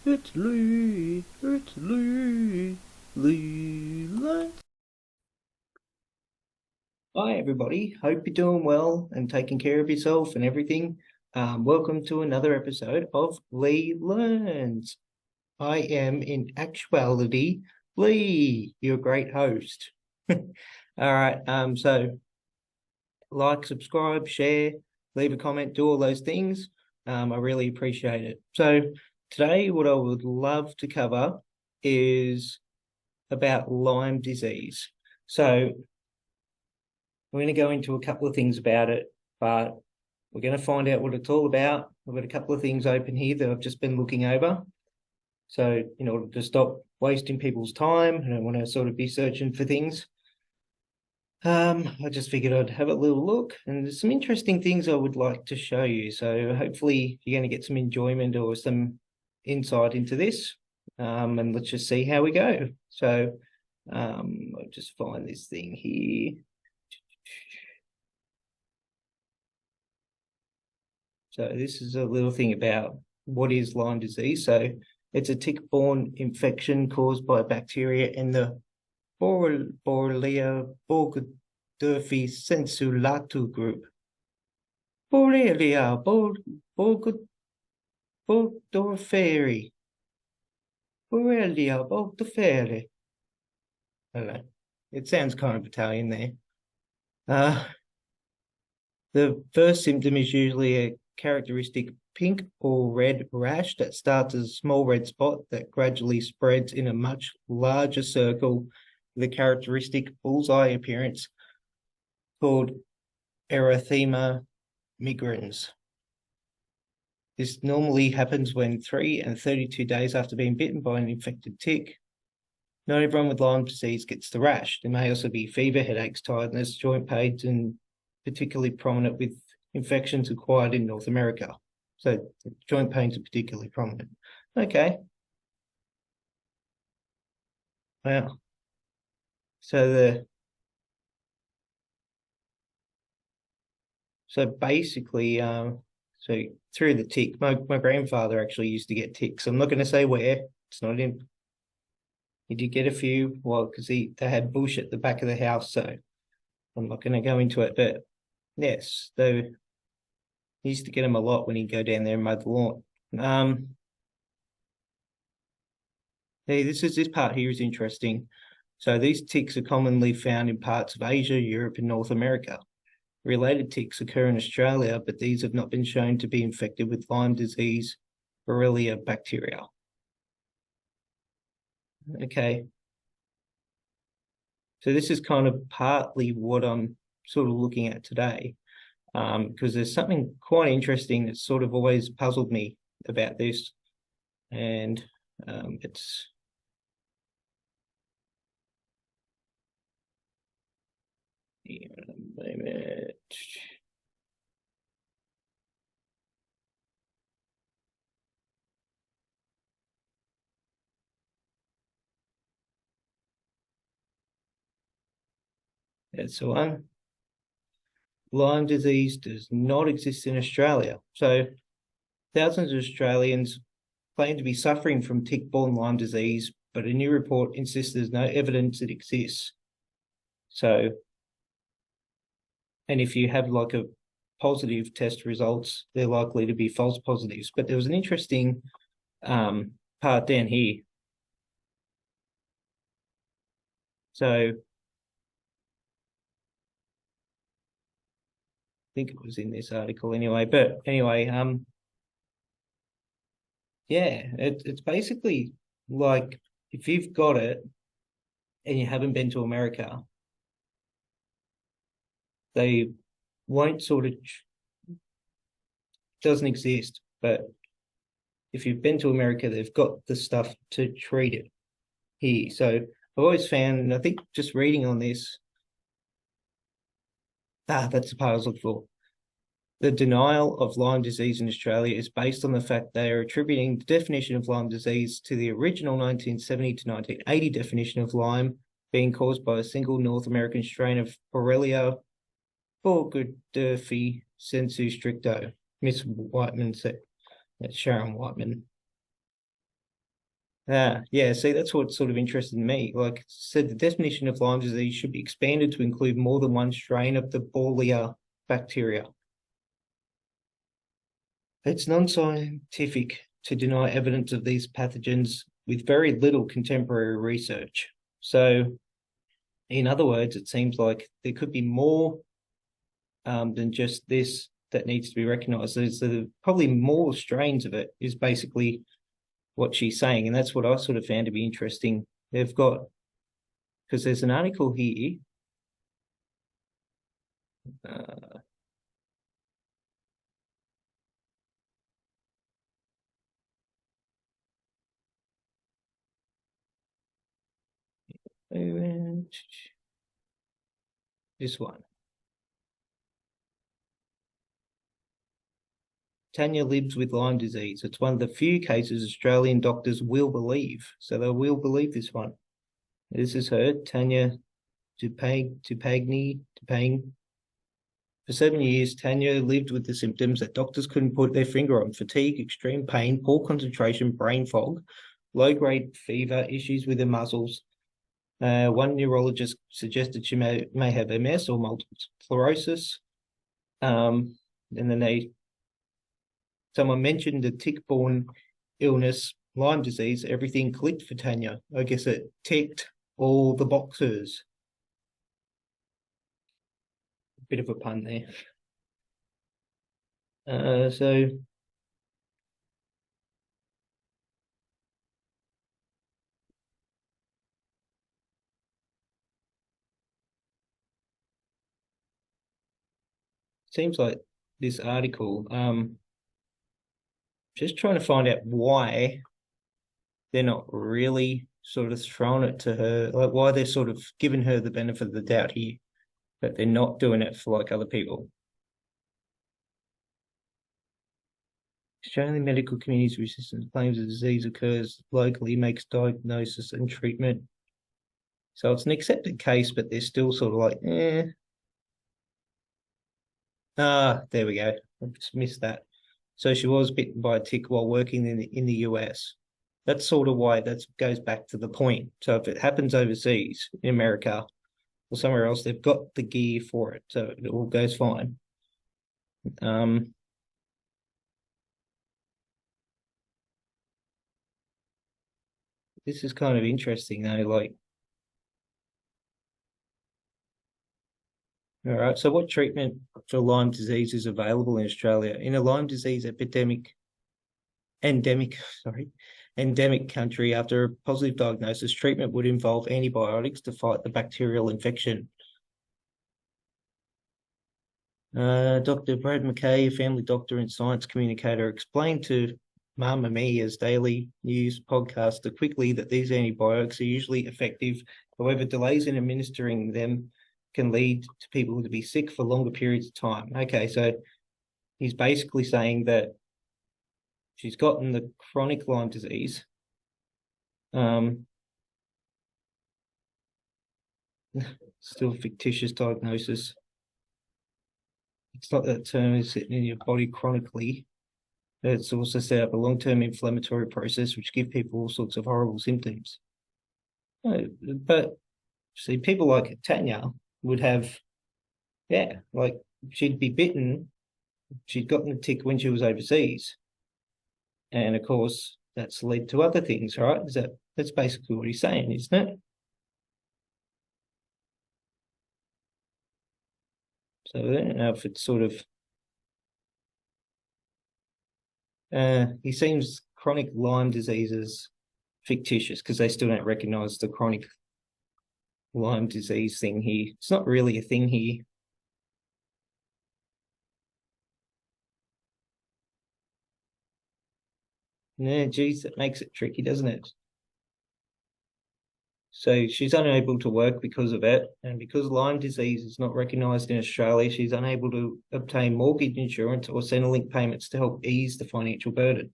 It's Lee. It's Lee. Lee Lance. Hi, everybody. Hope you're doing well and taking care of yourself and everything. Welcome to another episode of Lee Learns. I am, in actuality, Lee, your great host. All right. So like, subscribe, share, leave a comment, do all those things. I really appreciate it. So today, what I would love to cover is about Lyme disease. So we're going to go into a couple of things about it, but we're going to find out what it's all about. I've got a couple of things open here that I've just been looking over. So in order to stop wasting people's time, I don't want to sort of be searching for things. I just figured I'd have a little look, and there's some interesting things I would like to show you. So hopefully you're going to get some enjoyment or some insight into this. And let's just see how we go. So I'll just find this thing here. So this is a little thing about what is Lyme disease. So it's a tick-borne infection caused by a bacteria in the Borrelia burgdorferi sensu group. Borrelia burgdorferi. Borrelia burgdorferi. I don't know. It sounds kind of Italian there. Uh, the first symptom is usually a characteristic pink or red rash that starts as a small red spot that gradually spreads in a much larger circle with a characteristic bullseye appearance called erythema migrans. This normally happens when 3 and 32 days after being bitten by an infected tick. Not everyone with Lyme disease gets the rash. There may also be fever, headaches, tiredness, joint pains, and particularly prominent with infections acquired in North America. So joint pains are particularly prominent. Okay. Wow. So basically, so through the tick, my grandfather actually used to get ticks. I'm not going to say where. It's not in. He did get a few, well, because they had bush at the back of the house, so I'm not going to go into it. But yes, though he used to get them a lot when he'd go down there and mow the lawn. Hey, this part here is interesting. So these ticks are commonly found in parts of Asia, Europe, and North America. Related ticks occur in Australia, but these have not been shown to be infected with Lyme disease Borrelia bacteria. Okay. So this is kind of partly what I'm sort of looking at today, because there's something quite interesting that's sort of always puzzled me about this, and it's that's the one. Lyme disease does not exist in Australia. So thousands of Australians claim to be suffering from tick-borne Lyme disease, but a new report insists there's no evidence it exists. So, and if you have like a positive test results, they're likely to be false positives. But there was an interesting part down here. So I think it was in this article anyway. But anyway, yeah, it's basically like if you've got it and you haven't been to America, they won't sort of doesn't exist. But if you've been to America, they've got the stuff to treat it here. So I've always found, and I think just reading on this, that's the part I was looking for. The denial of Lyme disease in Australia is based on the fact they are attributing the definition of Lyme disease to the original 1970 to 1980 definition of Lyme being caused by a single North American strain of Borrelia burgdorferi sensu stricto. Miss Whiteman said, that's Sharon Whiteman. Yeah, see, that's what sort of interested me. Like I said, the definition of Lyme disease should be expanded to include more than one strain of the Borrelia bacteria. It's non-scientific to deny evidence of these pathogens with very little contemporary research. So, in other words, it seems like there could be more than just this that needs to be recognised. There's probably more strains of it, is basically what she's saying. And that's what I sort of found to be interesting. They've got, because there's an article here. Uh, this one. Tanya lives with Lyme disease. It's one of the few cases Australian doctors will believe. So they will believe this one. This is her, Tanya Dupang. For 7 years, Tanya lived with the symptoms that doctors couldn't put their finger on: fatigue, extreme pain, poor concentration, brain fog, low-grade fever, issues with her muscles. One neurologist suggested she may have MS or multiple sclerosis. And then someone mentioned the tick-borne illness, Lyme disease. Everything clicked for Tanya. I guess it ticked all the boxes. Bit of a pun there. So seems like this article, just trying to find out why they're not really sort of throwing it to her, like why they're sort of giving her the benefit of the doubt here, but they're not doing it for like other people. Australian medical community's resistance claims the disease occurs locally, makes diagnosis and treatment. So it's an accepted case, but they're still sort of like, eh. There we go. I just missed that. So she was bitten by a tick while working in the US. That's sort of why that goes back to the point. So if it happens overseas in America or somewhere else, they've got the gear for it, so it all goes fine. Um, this is kind of interesting though. Like, all right, so what treatment for Lyme disease is available in Australia? In a Lyme disease endemic, sorry, endemic country, after a positive diagnosis, treatment would involve antibiotics to fight the bacterial infection. Dr. Brad McKay, a family doctor and science communicator, explained to Mamma Mia's daily news podcast quickly that these antibiotics are usually effective. However, delays in administering them can lead to people to be sick for longer periods of time. Okay, so he's basically saying that she's gotten the chronic Lyme disease. Still fictitious diagnosis. It's not that term is sitting in your body chronically. It's also set up a long-term inflammatory process which give people all sorts of horrible symptoms. But see, people like Tanya would have, yeah, like she'd be bitten. She'd gotten the tick when she was overseas, and of course that's led to other things, right? That's basically what he's saying, isn't it? So I don't know if it's sort of. He seems chronic Lyme disease is fictitious because they still don't recognise the chronic Lyme disease thing here. It's not really a thing here. Yeah, geez, that makes it tricky, doesn't it? So she's unable to work because of it, and because Lyme disease is not recognised in Australia, she's unable to obtain mortgage insurance or Centrelink payments to help ease the financial burden.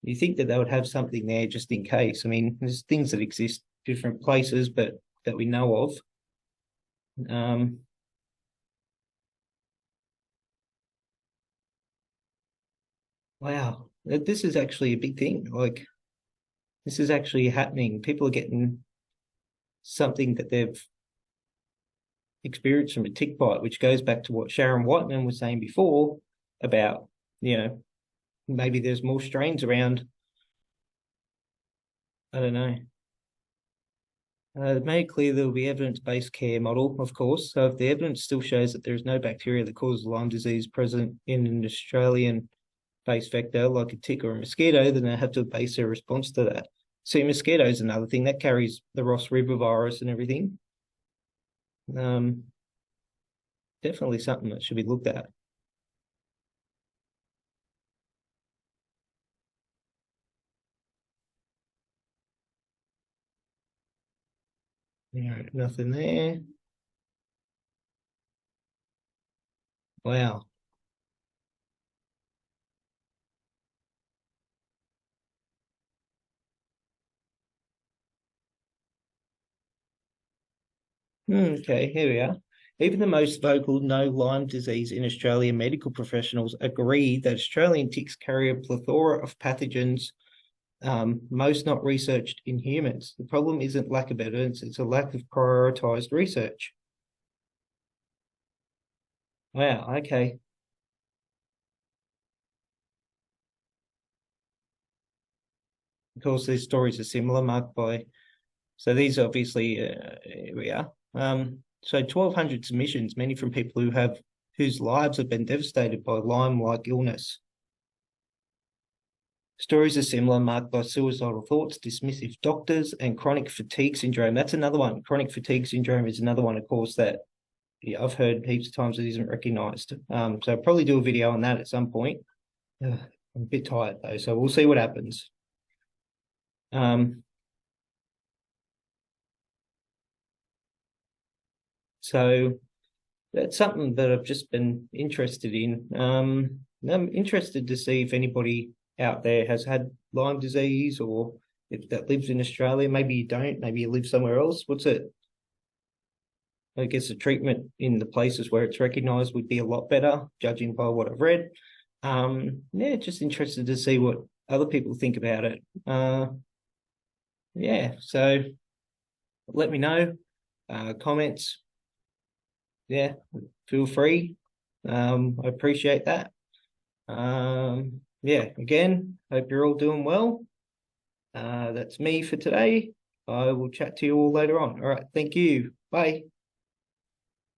You think that they would have something there just in case? I mean, there's things that exist different places, but that we know of. Um, wow, this is actually a big thing. Like, this is actually happening. People are getting something that they've experienced from a tick bite, which goes back to what Sharon Whiteman was saying before about, maybe there's more strains around. I don't know. Made clear there will be evidence-based care model, of course. So if the evidence still shows that there is no bacteria that causes Lyme disease present in an Australian-based vector like a tick or a mosquito, then they have to base their response to that. See, mosquito is another thing that carries the Ross River virus and everything. Definitely something that should be looked at. Nothing there. Wow. Okay, here we are. Even the most vocal no Lyme disease in Australia medical professionals agree that Australian ticks carry a plethora of pathogens, most not researched in humans. The problem isn't lack of evidence, it's a lack of prioritized research. Wow, okay. Of course, these stories are similar, marked by, so these obviously, here we are. So 1,200 submissions, many from people whose lives have been devastated by Lyme-like illness. Stories are similar, marked by suicidal thoughts, dismissive doctors, and chronic fatigue syndrome. That's another one. Chronic fatigue syndrome is another one, of course, that I've heard heaps of times it isn't recognised. So I'll probably do a video on that at some point. I'm a bit tired though, so we'll see what happens. So that's something that I've just been interested in. I'm interested to see if anybody out there has had Lyme disease or if that lives in Australia. Maybe you don't, maybe you live somewhere else. What's it? I guess the treatment in the places where it's recognised would be a lot better, judging by what I've read. Yeah, just interested to see what other people think about it. Yeah, so let me know. Comments, yeah, feel free. I appreciate that. Yeah, again, hope you're all doing well. That's me for today. I will chat to you all later on. All right, thank you. Bye.